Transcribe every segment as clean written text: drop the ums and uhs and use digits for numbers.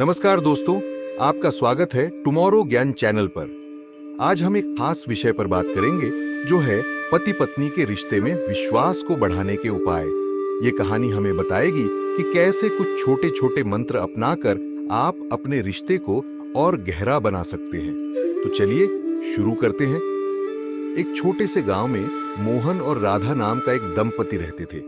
नमस्कार दोस्तों, आपका स्वागत है टुमारो ज्ञान चैनल पर। आज हम एक खास विषय पर बात करेंगे जो है पति पत्नी के रिश्ते में विश्वास को बढ़ाने के उपाय। ये कहानी हमें बताएगी कि कैसे कुछ छोटे छोटे मंत्र अपनाकर आप अपने रिश्ते को और गहरा बना सकते हैं। तो चलिए शुरू करते हैं। एक छोटे से गांव में मोहन और राधा नाम का एक दंपति रहते थे।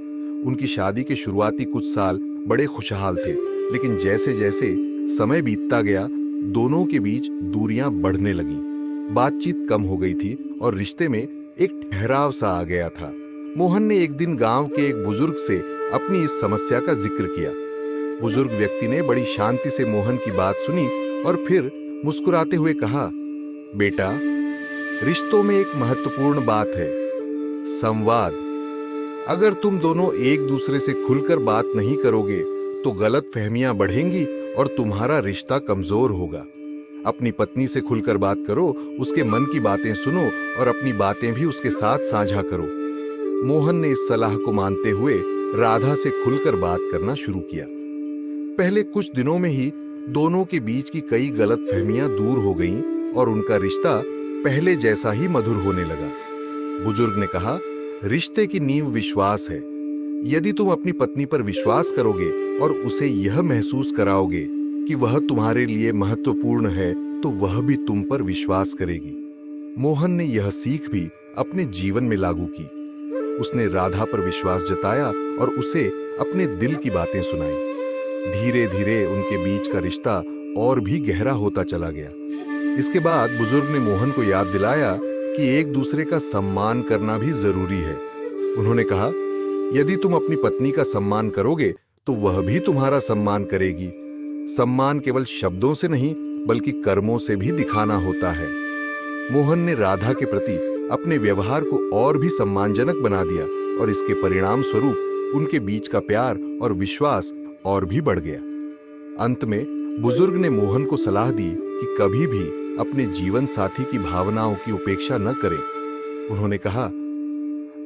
उनकी शादी के शुरुआती कुछ साल बड़े खुशहाल थे, लेकिन जैसे जैसे समय बीतता गया दोनों के बीच दूरियां बढ़ने लगीं। बातचीत कम हो गई थी और रिश्ते में एक ठहराव सा आ गया था। मोहन ने एक दिन गांव के एक बुजुर्ग से अपनी इस समस्या का जिक्र किया। बुजुर्ग व्यक्ति ने बड़ी शांति से मोहन की बात सुनी और फिर मुस्कुराते हुए कहा, बेटा, रिश्तों में एक महत्वपूर्ण बात है, संवाद। अगर तुम दोनों एक दूसरे से खुलकर बात नहीं करोगे तो गलत फहमियां बढ़ेंगी और तुम्हारा रिश्ता कमजोर होगा। अपनी पत्नी से खुलकर बात करो, उसके मन की बातें सुनो और अपनी बातें भी उसके साथ साझा करो। मोहन ने इस सलाह को मानते हुए राधा से खुलकर बात करना शुरू किया। पहले कुछ दिनों में ही दोनों के बीच की कई गलत फहमियां दूर हो गईं और उनका रिश्ता पहले जैसा ही मधुर होने लगा। बुजुर्ग ने कहा, रिश्ते की नींव विश्वास है। यदि तुम अपनी पत्नी पर विश्वास करोगे और उसे यह महसूस कराओगे कि वह तुम्हारे लिए महत्वपूर्ण है, तो वह भी तुम पर विश्वास करेगी। मोहन ने यह सीख भी अपने जीवन में लागू की। उसने राधा पर विश्वास जताया और उसे अपने दिल की बातें सुनाई। धीरे धीरे उनके बीच का रिश्ता और भी गहरा होता चला गया। इसके बाद बुजुर्ग ने मोहन को याद दिलाया कि एक दूसरे का सम्मान करना भी जरूरी है। उन्होंने कहा, यदि तुम अपनी पत्नी का सम्मान करोगे तो वह भी तुम्हारा सम्मान करेगी। सम्मान केवल शब्दों से नहीं बल्कि कर्मों से भी दिखाना होता है। मोहन ने राधा के प्रति अपने व्यवहार को और भी सम्मानजनक बना दिया और इसके परिणाम स्वरूप उनके बीच का प्यार और विश्वास और भी बढ़ गया। अंत में बुजुर्ग ने मोहन को सलाह दी कि कभी भी अपने जीवन साथी की भावनाओं की उपेक्षा न करें। उन्होंने कहा,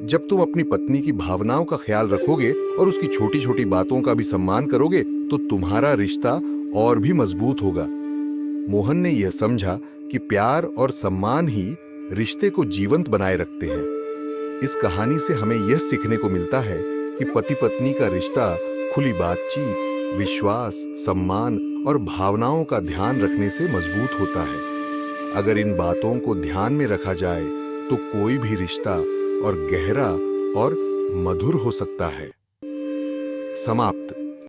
जब तुम अपनी पत्नी की भावनाओं का ख्याल रखोगे और उसकी छोटी छोटी बातों का भी सम्मान करोगे तो तुम्हारा रिश्ता और भी मजबूत होगा। मोहन ने यह समझा कि प्यार और सम्मान ही रिश्ते को जीवंत बनाए रखते हैं। इस कहानी से हमें यह सीखने को मिलता है कि पति पत्नी का रिश्ता खुली बातचीत, विश्वास, सम्मान और भावनाओं का ध्यान रखने से मजबूत होता है। अगर इन बातों को ध्यान में रखा जाए तो कोई भी रिश्ता और गहरा और मधुर हो सकता है। समाप्त।